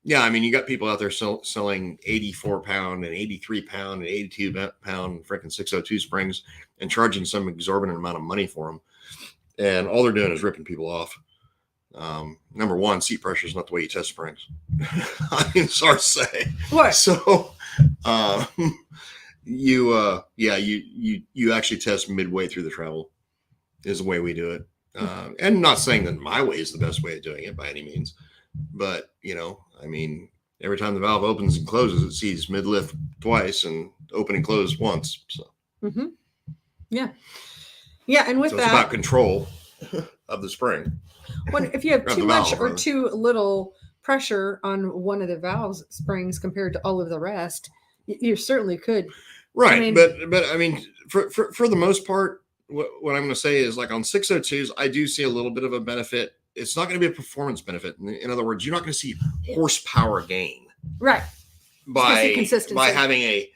you got people out there selling 84 pound and 83 pound and 82 pound freaking 602 springs and charging some exorbitant amount of money for them. And all they're doing is ripping people off. Number one, seat pressure is not the way you test springs. Sorry to say. What? So, You actually test midway through the travel is the way we do it. And not saying that my way is the best way of doing it by any means, but I mean, every time the valve opens and closes, it sees mid lift twice and open and close once. So yeah, and with so that, it's about control of the spring. When if you have Grab too the much valve, or rather. too little pressure on one of the valve springs compared to all of the rest, you certainly could. Right, I mean- but I mean, for the most part, what I'm going to say is like on 602s, I do see a little bit of a benefit. It's not going to be a performance benefit. In other words, you're not going to see horsepower gain Right. by consistency. having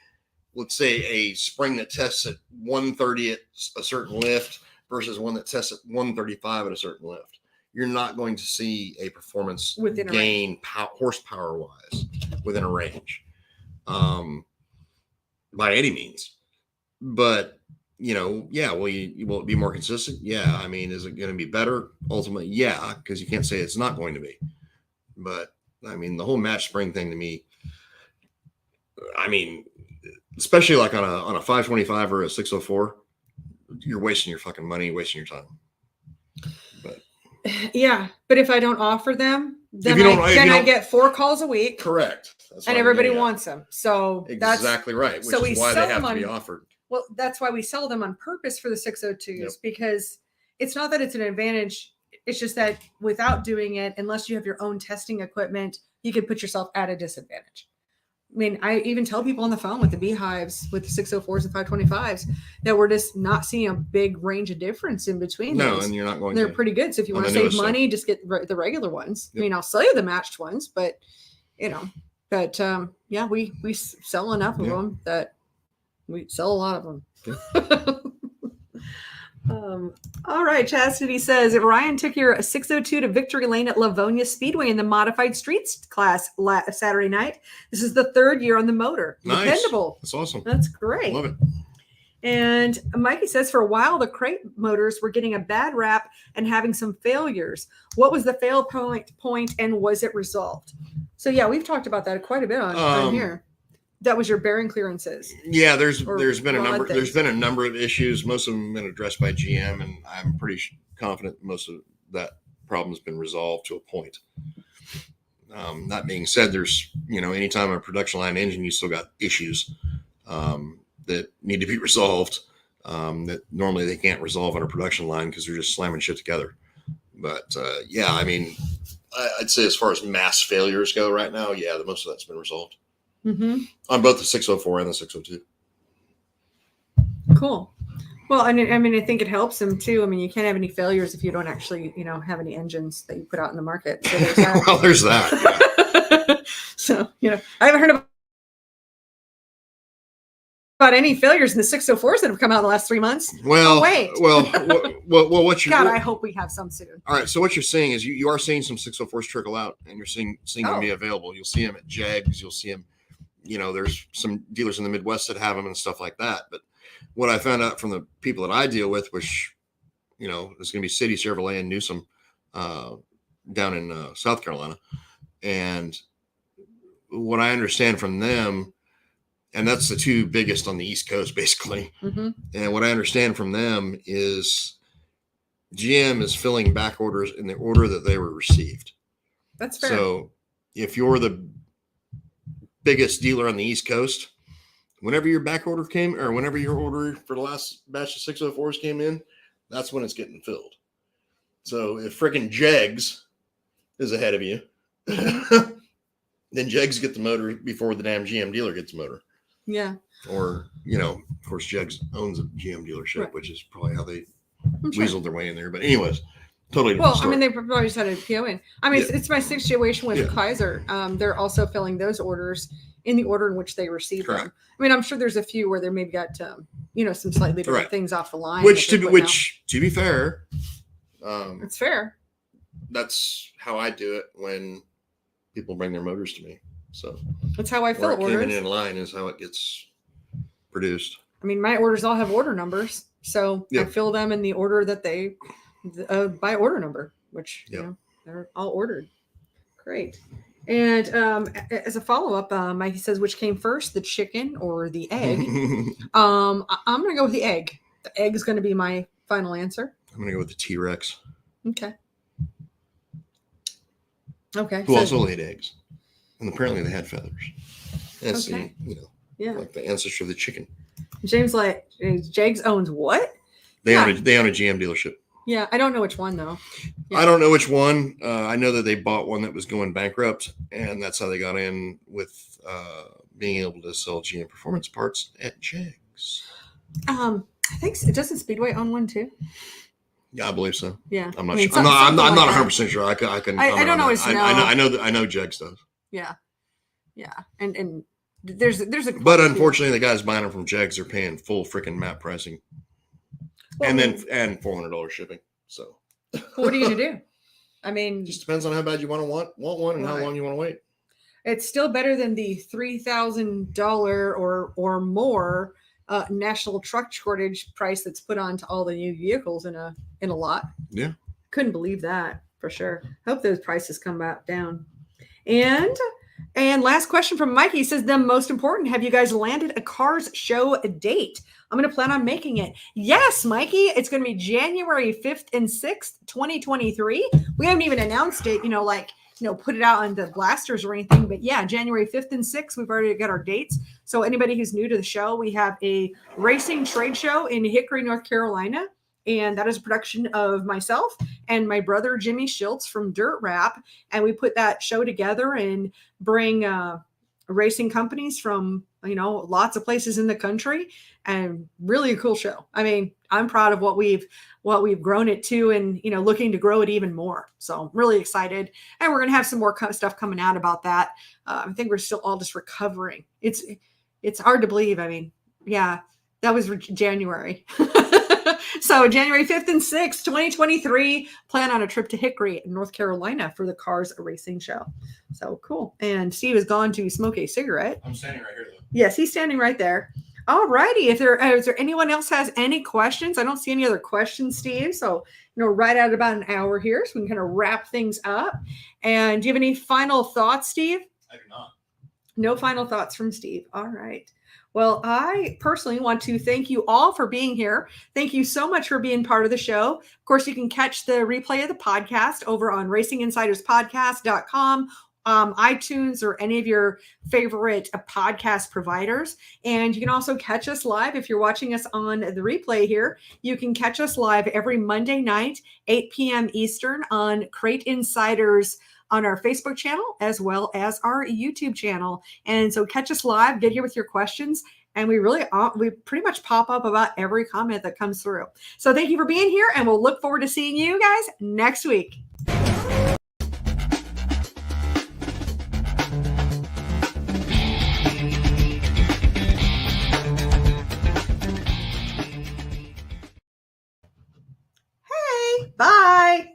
let's say a spring that tests at 130 at a certain lift versus one that tests at 135 at a certain lift. You're not going to see a performance Within a gain horsepower wise within a range. By any means, but will it be more consistent? Yeah. I mean, is it going to be better ultimately? Yeah, because you can't say it's not going to be. But I mean, the whole match spring thing to me, I mean, especially like on a 525 or a 604, you're wasting your fucking money, wasting your time. But yeah, but if I don't offer them, then I get 4 calls a week. Correct. And everybody wants them. So exactly right. Which is why they have to be offered. Well, that's why we sell them on purpose for the 602s, because it's not that it's an advantage. It's just that without doing it, unless you have your own testing equipment, you could put yourself at a disadvantage. I mean, I even tell people on the phone with the beehives, with the 604s and 525s, that we're just not seeing a big range of difference in between those. And you're not going They're pretty good. So if you want to save money, just get the regular ones. Yep. I mean, I'll sell you the matched ones, but we sell enough of them that we sell a lot of them. All right. Chastity says, if Ryan took your 602 to Victory Lane at Livonia Speedway in the modified streets class Saturday night. This is the 3rd year on the motor. Nice. Dependable. That's awesome. That's great. Love it. And Mikey says, for a while, the crate motors were getting a bad rap and having some failures. What was the fail point and was it resolved? So, yeah, we've talked about that quite a bit on here. That was your bearing clearances. Yeah, there's been a number of issues. Most of them have been addressed by GM, and I'm pretty confident most of that problem has been resolved to a point. That being said, there's anytime a production line engine, you still got issues that need to be resolved that normally they can't resolve on a production line because they're just slamming shit together. But I mean, I'd say as far as mass failures go right now, the most of that's been resolved. Mm-hmm. On both the 604 and the 602. Cool. Well, I mean, I think it helps them too. I mean, you can't have any failures if you don't actually, have any engines that you put out in the market. So there's that. Well, there's that. Yeah. So, I haven't heard about any failures in the 604s that have come out in the last 3 months. Well, what you God, I hope we have some soon. All right. So what you're saying is you are seeing some 604s trickle out, and you're seeing them be available. You'll see them at Jegs. You'll see them. There's some dealers in the Midwest that have them and stuff like that. But what I found out from the people that I deal with, which, is going to be City, Chevrolet, and Newsom down in South Carolina. And what I understand from them, and that's the 2 biggest on the East Coast, basically. Mm-hmm. And what I understand from them is GM is filling back orders in the order that they were received. That's fair. So if you're the biggest dealer on the East Coast, whenever your back order came, or whenever your order for the last batch of 604s came in, that's when it's getting filled. So if freaking Jegs is ahead of you, then Jegs get the motor before the damn GM dealer gets the motor. Yeah. Or, of course, Jegs owns a GM dealership, right, which is probably how they weaseled their way in there. But anyways, totally different story. I mean, they probably just had a PO in. I mean, it's my situation with Kaiser. They're also filling those orders in the order in which they receive them. I mean, I'm sure there's a few where they maybe got, some slightly different things off the line. Which to be fair, it's fair. That's how I do it when people bring their motors to me. So that's how I fill orders. Came in line is how it gets produced. I mean, my orders all have order numbers, so I fill them in the order that they by order number, which they're all ordered. Great. And as a follow-up, Mikey says, which came first, the chicken or the egg? I'm going to go with the egg. The egg is going to be my final answer. I'm going to go with the T-Rex. Okay. Okay. Who also laid eggs. And apparently they had feathers. That's Okay. like the ancestor of the chicken. James Jags owns what? They own a GM dealership. Yeah, I don't know which one though. Yeah. I don't know which one. I know that they bought one that was going bankrupt, and that's how they got in with being able to sell GM performance parts at Jags. I think doesn't Speedway own one too? Yeah, I believe so. Yeah, I'm not sure. I'm not 100% sure. I don't always know. I know Jags does. Yeah, and there's a. But unfortunately, the guys buying them from Jags are paying full freaking map pricing. Well, and $400 shipping. So, what are you gonna do? I mean, just depends on how bad you want one, and how long you want to wait. It's still better than the $3,000 or more national truck shortage price that's put onto all the new vehicles in a lot. Yeah, couldn't believe that for sure. Hope those prices come back down. And last question from Mikey says, the most important, have you guys landed a Cars show date? I'm going to plan on making it. Yes, Mikey, it's going to be January 5th and 6th, 2023. We haven't even announced it, put it out on the blasters or anything. But yeah, January 5th and 6th, we've already got our dates. So anybody who's new to the show, we have a racing trade show in Hickory, North Carolina. And that is a production of myself and my brother, Jimmy Schultz from Dirt Rap. And we put that show together and bring racing companies from, lots of places in the country, and really a cool show. I mean, I'm proud of what we've grown it to, and, looking to grow it even more. So I'm really excited. And we're going to have some more stuff coming out about that. I think we're still all just recovering. It's hard to believe. I mean, yeah, that was January. So January 5th and 6th, 2023, plan on a trip to Hickory, North Carolina for the Cars Racing Show. So cool. And Steve has gone to smoke a cigarette. I'm standing right here, though. Yes, he's standing right there. All righty. Is there anyone else has any questions? I don't see any other questions, Steve. So, right at about an hour here, so we can kind of wrap things up. And do you have any final thoughts, Steve? I do not. No final thoughts from Steve. All right. Well, I personally want to thank you all for being here. Thank you so much for being part of the show. Of course, you can catch the replay of the podcast over on CrateInsider.com, iTunes, or any of your favorite podcast providers. And you can also catch us live if you're watching us on the replay here. You can catch us live every Monday night, 8 p.m. Eastern on Crate Insiders on our Facebook channel, as well as our YouTube channel. And so catch us live, get here with your questions. And we pretty much pop up about every comment that comes through. So thank you for being here, and we'll look forward to seeing you guys next week. Hey, bye.